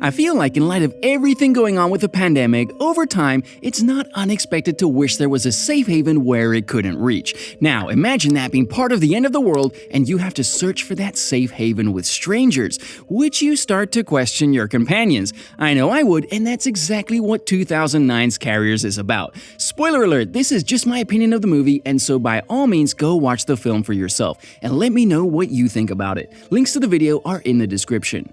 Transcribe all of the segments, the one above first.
I feel like in light of everything going on with the pandemic, over time, it's not unexpected to wish there was a safe haven where it couldn't reach. Now, imagine that being part of the end of the world and you have to search for that safe haven with strangers. Would you start to question your companions? I know I would, and that's exactly what 2009's Carriers is about. Spoiler alert, this is just my opinion of the movie, and so by all means go watch the film for yourself and let me know what you think about it. Links to the video are in the description.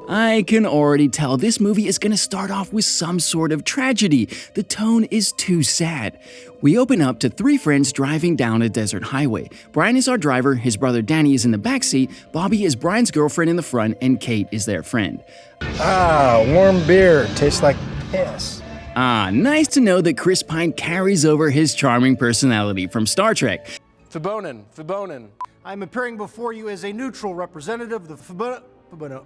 I can already tell this movie is going to start off with some sort of tragedy. The tone is too sad. We open up to three friends driving down a desert highway. Brian is our driver, his brother Danny is in the backseat, Bobby is Brian's girlfriend in the front, and Kate is their friend. Warm beer. Tastes like piss. Nice to know that Chris Pine carries over his charming personality from Star Trek. Fibonin. I'm appearing before you as a neutral representative of the Fibonacci.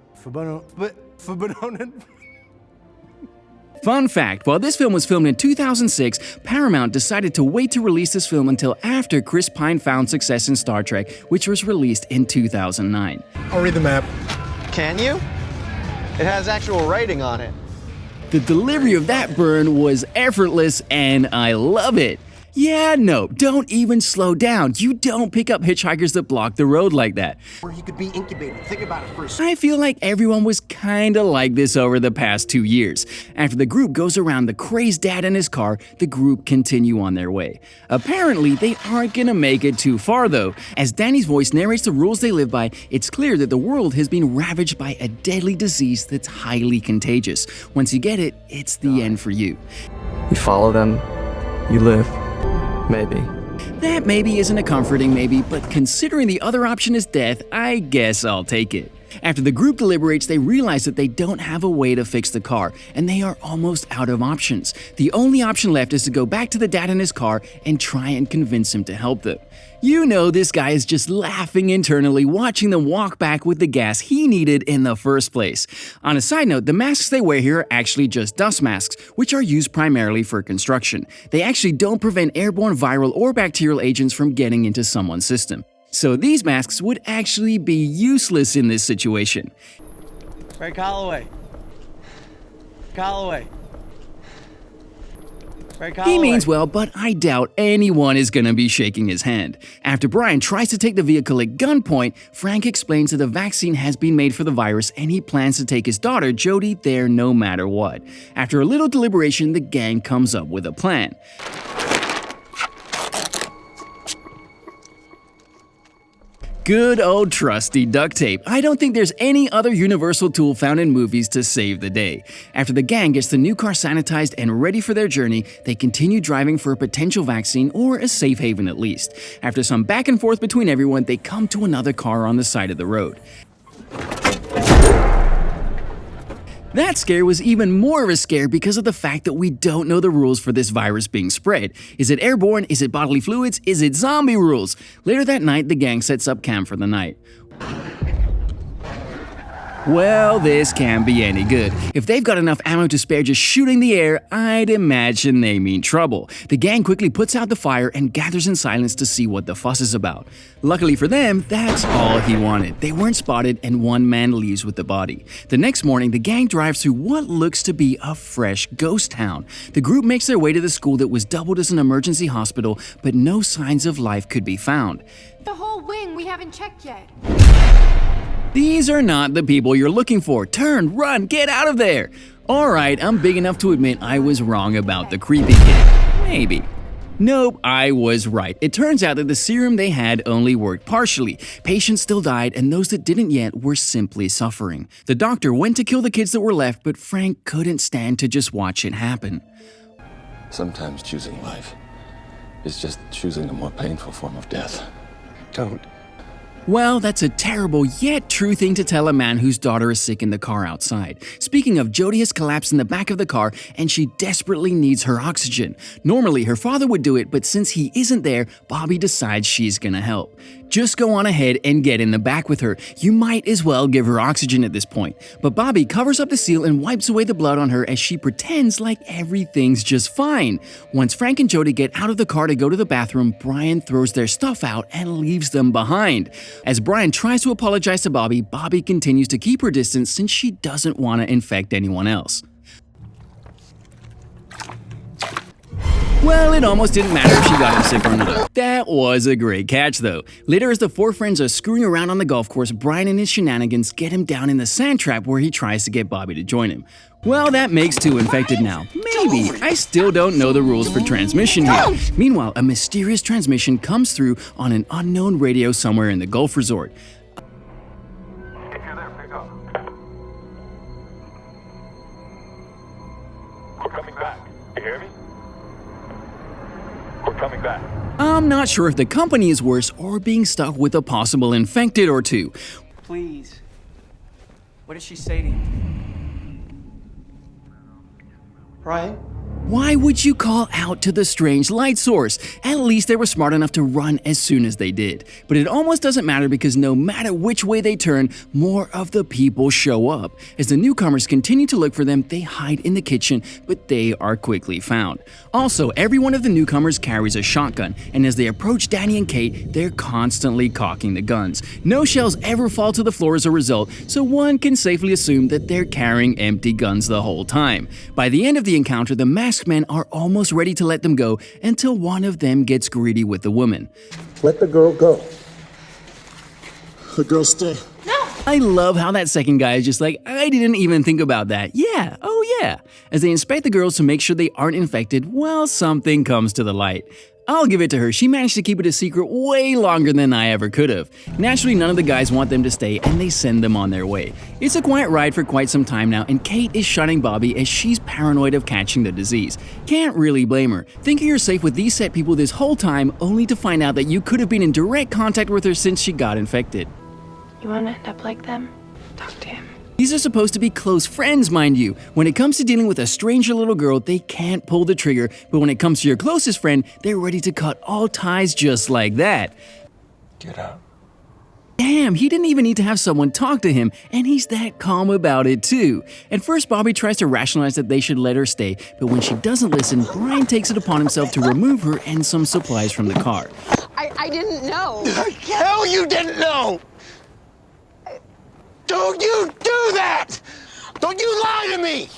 Fun fact, while this film was filmed in 2006, Paramount decided to wait to release this film until after Chris Pine found success in Star Trek, which was released in 2009. I'll read the map. Can you? It has actual writing on it. The delivery of that burn was effortless, and I love it. Yeah, no, don't even slow down. You don't pick up hitchhikers that block the road like that. Or he could be incubated. Think about it for a second. I feel like everyone was kinda like this over the past 2 years. After the group goes around the crazed dad in his car, the group continue on their way. Apparently, they aren't gonna make it too far though. As Danny's voice narrates the rules they live by, it's clear that the world has been ravaged by a deadly disease that's highly contagious. Once you get it, it's the end for you. You follow them, you live. Maybe. That maybe isn't a comforting maybe, but considering the other option is death, I guess I'll take it. After the group deliberates, they realize that they don't have a way to fix the car, and they are almost out of options. The only option left is to go back to the dad in his car and try and convince him to help them. You know this guy is just laughing internally watching them walk back with the gas he needed in the first place. On a side note, the masks they wear here are actually just dust masks, which are used primarily for construction. They actually don't prevent airborne viral or bacterial agents from getting into someone's system. So these masks would actually be useless in this situation. Frank Holloway. He means well, but I doubt anyone is gonna be shaking his hand. After Brian tries to take the vehicle at gunpoint, Frank explains that the vaccine has been made for the virus and he plans to take his daughter Jody there no matter what. After a little deliberation, the gang comes up with a plan. Good old trusty duct tape. I don't think there's any other universal tool found in movies to save the day. After the gang gets the new car sanitized and ready for their journey, they continue driving for a potential vaccine or a safe haven at least. After some back and forth between everyone, they come to another car on the side of the road. That scare was even more of a scare because of the fact that we don't know the rules for this virus being spread. Is it airborne? Is it bodily fluids? Is it zombie rules? Later that night, the gang sets up camp for the night. Well, this can't be any good. If they've got enough ammo to spare just shooting the air, I'd imagine they mean trouble. The gang quickly puts out the fire and gathers in silence to see what the fuss is about. Luckily for them, that's all he wanted. They weren't spotted and one man leaves with the body. The next morning, the gang drives through what looks to be a fresh ghost town. The group makes their way to the school that was doubled as an emergency hospital, but no signs of life could be found. The whole wing we haven't checked yet. These are not the people you're looking for. Turn, run, get out of there! Alright, I'm big enough to admit I was wrong about the creepy kid. Maybe. Nope, I was right. It turns out that the serum they had only worked partially. Patients still died, and those that didn't yet were simply suffering. The doctor went to kill the kids that were left, but Frank couldn't stand to just watch it happen. Sometimes choosing life is just choosing a more painful form of death. Don't. Well, that's a terrible yet true thing to tell a man whose daughter is sick in the car outside. Speaking of, Jody has collapsed in the back of the car and she desperately needs her oxygen. Normally, her father would do it, but since he isn't there, Bobby decides she's gonna help. Just go on ahead and get in the back with her. You might as well give her oxygen at this point. But Bobby covers up the seal and wipes away the blood on her as she pretends like everything's just fine. Once Frank and Jody get out of the car to go to the bathroom, Brian throws their stuff out and leaves them behind. As Brian tries to apologize to Bobby, Bobby continues to keep her distance since she doesn't want to infect anyone else. Well, it almost didn't matter if she got him sick or not. That was a great catch, though. Later, as the four friends are screwing around on the golf course, Brian and his shenanigans get him down in the sand trap where he tries to get Bobby to join him. Well, that makes two infected now. Maybe. I still don't know the rules for transmission here. Meanwhile, a mysterious transmission comes through on an unknown radio somewhere in the golf resort. If you're there, pick up. We're coming back. You hear me? We're coming back. I'm not sure if the company is worse or being stuck with a possible infected or two. Please. What did she say to you? Brian? Why would you call out to the strange light source? At least they were smart enough to run as soon as they did. But it almost doesn't matter because no matter which way they turn, more of the people show up. As the newcomers continue to look for them, they hide in the kitchen, but they are quickly found. Also, every one of the newcomers carries a shotgun, and as they approach Danny and Kate, they're constantly cocking the guns. No shells ever fall to the floor as a result, so one can safely assume that they're carrying empty guns the whole time. By the end of the encounter, the masked men are almost ready to let them go until one of them gets greedy with the woman. Let the girl go. The girl stay. I love how that second guy is just like, I didn't even think about that. Yeah, oh yeah. As they inspect the girls to make sure they aren't infected, well, something comes to the light. I'll give it to her, she managed to keep it a secret way longer than I ever could have. Naturally, none of the guys want them to stay and they send them on their way. It's a quiet ride for quite some time now, and Kate is shunning Bobby as she's paranoid of catching the disease. Can't really blame her. Thinking you're safe with these set people this whole time, only to find out that you could have been in direct contact with her since she got infected. You want to end up like them? Talk to him. These are supposed to be close friends, mind you. When it comes to dealing with a stranger little girl, they can't pull the trigger, but when it comes to your closest friend, they're ready to cut all ties just like that. Get out. Damn, he didn't even need to have someone talk to him, and he's that calm about it too. At first, Bobby tries to rationalize that they should let her stay, but when she doesn't listen, Brian takes it upon himself to remove her and some supplies from the car. I didn't know. Hell, you didn't know! Don't you do that! Don't you lie to me!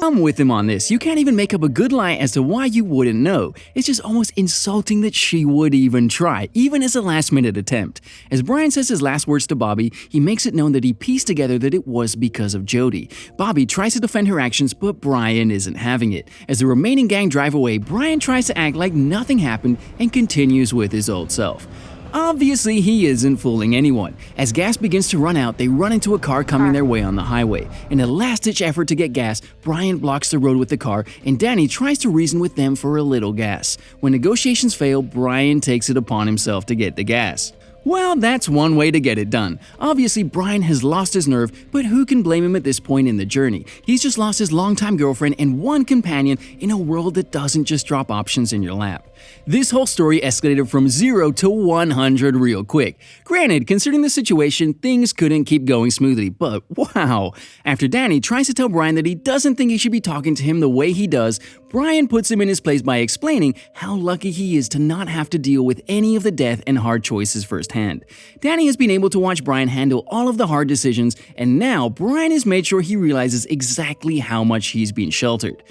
I'm with him on this. You can't even make up a good lie as to why you wouldn't know. It's just almost insulting that she would even try, even as a last-minute attempt. As Brian says his last words to Bobby, he makes it known that he pieced together that it was because of Jody. Bobby tries to defend her actions, but Brian isn't having it. As the remaining gang drive away, Brian tries to act like nothing happened and continues with his old self. Obviously, he isn't fooling anyone. As gas begins to run out, they run into a car coming their way on the highway. In a last-ditch effort to get gas, Brian blocks the road with the car, and Danny tries to reason with them for a little gas. When negotiations fail, Brian takes it upon himself to get the gas. Well, that's one way to get it done. Obviously, Brian has lost his nerve, but who can blame him at this point in the journey? He's just lost his longtime girlfriend and one companion in a world that doesn't just drop options in your lap. This whole story escalated from 0 to 100 real quick. Granted, considering the situation, things couldn't keep going smoothly, but wow! After Danny tries to tell Brian that he doesn't think he should be talking to him the way he does, Brian puts him in his place by explaining how lucky he is to not have to deal with any of the death and hard choices firsthand. Danny has been able to watch Brian handle all of the hard decisions, and now Brian has made sure he realizes exactly how much he's been sheltered.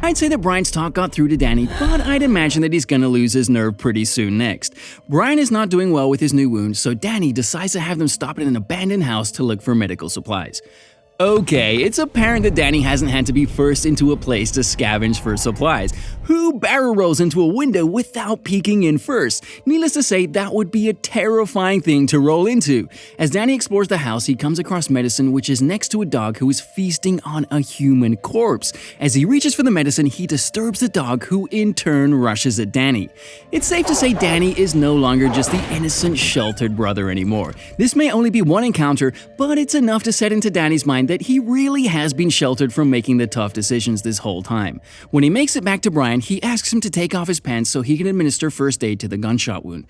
I'd say that Brian's talk got through to Danny, but I'd imagine that he's gonna lose his nerve pretty soon next. Brian is not doing well with his new wound, so Danny decides to have them stop at an abandoned house to look for medical supplies. Okay, it's apparent that Danny hasn't had to be first into a place to scavenge for supplies. Who barrel rolls into a window without peeking in first? Needless to say, that would be a terrifying thing to roll into. As Danny explores the house, he comes across medicine which is next to a dog who is feasting on a human corpse. As he reaches for the medicine, he disturbs the dog, who in turn rushes at Danny. It's safe to say Danny is no longer just the innocent, sheltered brother anymore. This may only be one encounter, but it's enough to set into Danny's mind that he really has been sheltered from making the tough decisions this whole time. When he makes it back to Brian, he asks him to take off his pants so he can administer first aid to the gunshot wound.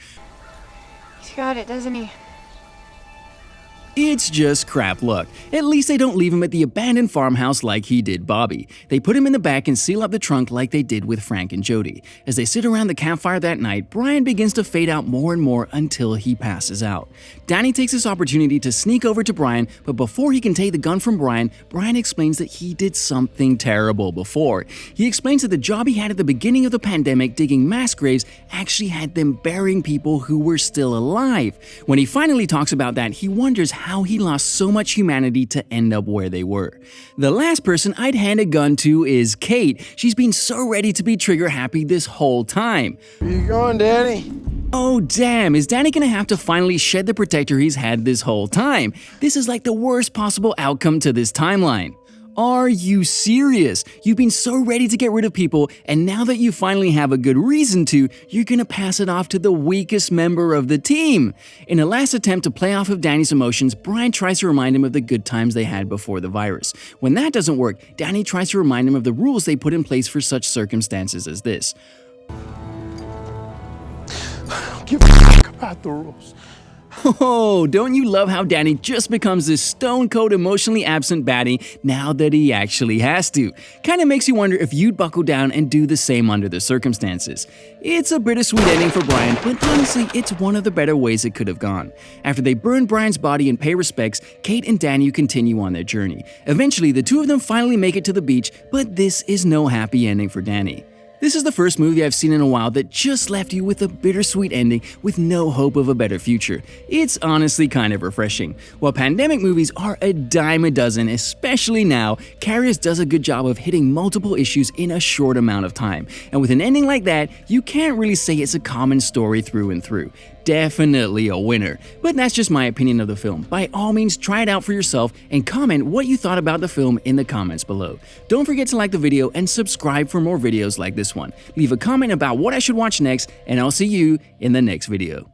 He's got it, doesn't he? It's just crap luck. At least they don't leave him at the abandoned farmhouse like he did Bobby. They put him in the back and seal up the trunk like they did with Frank and Jody. As they sit around the campfire that night, Brian begins to fade out more and more until he passes out. Danny takes this opportunity to sneak over to Brian, but before he can take the gun from Brian, Brian explains that he did something terrible before. He explains that the job he had at the beginning of the pandemic digging mass graves actually had them burying people who were still alive. When he finally talks about that, he wonders how he lost so much humanity to end up where they were. The last person I'd hand a gun to is Kate. She's been so ready to be trigger happy this whole time. Where you going, Danny? Oh damn, is Danny gonna have to finally shed the protector he's had this whole time? This is like the worst possible outcome to this timeline. Are you serious? You've been so ready to get rid of people, and now that you finally have a good reason to, you're gonna pass it off to the weakest member of the team. In a last attempt to play off of Danny's emotions, Brian tries to remind him of the good times they had before the virus. When that doesn't work, Danny tries to remind him of the rules they put in place for such circumstances as this. Give a fuck about the rules. Oh, don't you love how Danny just becomes this stone-cold emotionally absent baddie now that he actually has to? Kinda makes you wonder if you'd buckle down and do the same under the circumstances. It's a bittersweet ending for Brian, but honestly, it's one of the better ways it could have gone. After they burn Brian's body and pay respects, Kate and Danny continue on their journey. Eventually, the two of them finally make it to the beach, but this is no happy ending for Danny. This is the first movie I've seen in a while that just left you with a bittersweet ending with no hope of a better future. It's honestly kind of refreshing. While pandemic movies are a dime a dozen, especially now, Carriers does a good job of hitting multiple issues in a short amount of time. And with an ending like that, you can't really say it's a common story through and through. Definitely a winner. But that's just my opinion of the film. By all means, try it out for yourself and comment what you thought about the film in the comments below. Don't forget to like the video and subscribe for more videos like this one. Leave a comment about what I should watch next, and I'll see you in the next video.